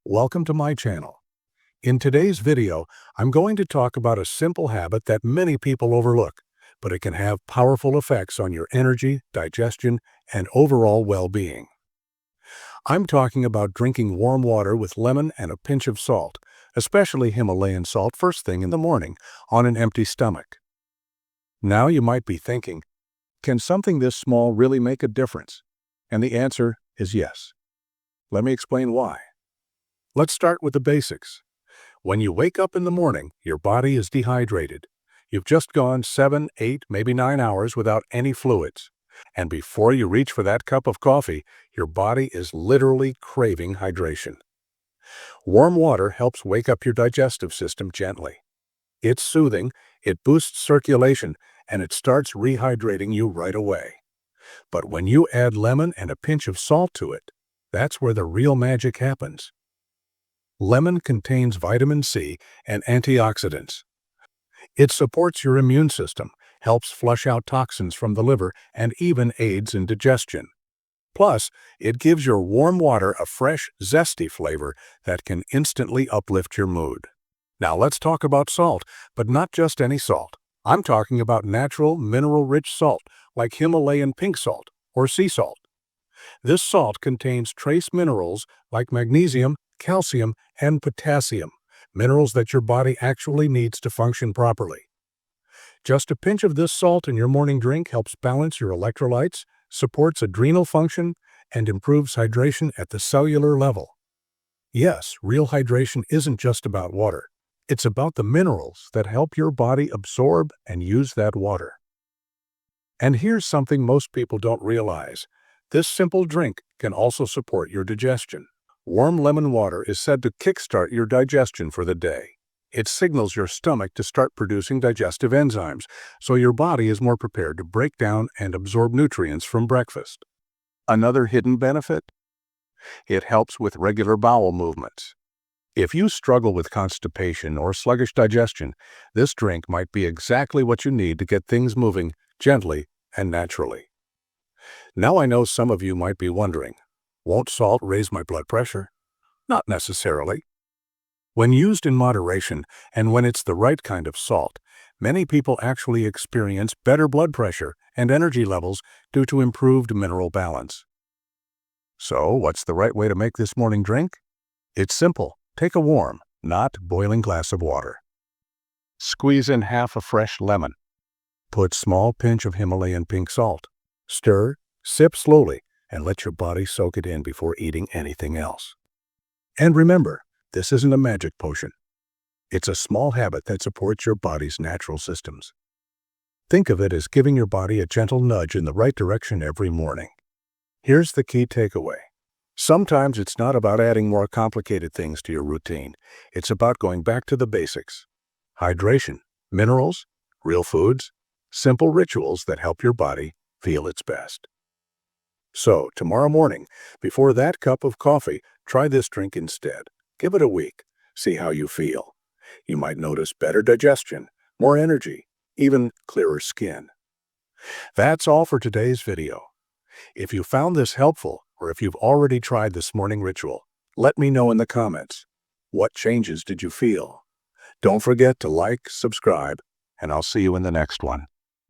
Welcome to my channel. In today's video, I'm going to talk about a simple habit that many people overlook, but it can have powerful effects on your energy, digestion, and overall well-being. I'm talking about drinking warm water with lemon and a pinch of salt, especially Himalayan salt first thing in the morning on an empty stomach. Now you might be thinking, can something this small really make a difference? And the answer is yes. Let me explain why. Let's start with the basics. When you wake up in the morning, your body is dehydrated. You've just gone 7, 8, maybe 9 hours without any fluids. And before you reach for that cup of coffee, your body is literally craving hydration. Warm water helps wake up your digestive system gently. It's soothing, it boosts circulation, and it starts rehydrating you right away. But when you add lemon and a pinch of salt to it, that's where the real magic happens. Lemon contains vitamin C and antioxidants. It supports your immune system, helps flush out toxins from the liver, and even aids in digestion. Plus, it gives your warm water a fresh, zesty flavor that can instantly uplift your mood. Now let's talk about salt, but not just any salt. I'm talking about natural, mineral-rich salt like Himalayan pink salt or sea salt. This salt contains trace minerals like magnesium, calcium, and potassium, minerals that your body actually needs to function properly. Just a pinch of this salt in your morning drink helps balance your electrolytes, supports adrenal function, and improves hydration at the cellular level. Yes, real hydration isn't just about water. It's about the minerals that help your body absorb and use that water. And here's something most people don't realize. This simple drink can also support your digestion. Warm lemon water is said to kickstart your digestion for the day. It signals your stomach to start producing digestive enzymes, so your body is more prepared to break down and absorb nutrients from breakfast. Another hidden benefit? It helps with regular bowel movements. If you struggle with constipation or sluggish digestion, this drink might be exactly what you need to get things moving gently and naturally. Now I know some of you might be wondering, won't salt raise my blood pressure? Not necessarily. When used in moderation and when it's the right kind of salt, many people actually experience better blood pressure and energy levels due to improved mineral balance. So, what's the right way to make this morning drink? It's simple. Take a warm, not boiling glass of water. Squeeze in half a fresh lemon. Put small pinch of Himalayan pink salt. Stir, sip slowly, and let your body soak it in before eating anything else. And remember, this isn't a magic potion. It's a small habit that supports your body's natural systems. Think of it as giving your body a gentle nudge in the right direction every morning. Here's the key takeaway. Sometimes it's not about adding more complicated things to your routine. It's about going back to the basics. Hydration, minerals, real foods, simple rituals that help your body feel its best. So, tomorrow morning, before that cup of coffee, try this drink instead. Give it a week. See how you feel. You might notice better digestion, more energy, even clearer skin. That's all for today's video. If you found this helpful, or if you've already tried this morning ritual, let me know in the comments. What changes did you feel? Don't forget to like, subscribe, and I'll see you in the next one.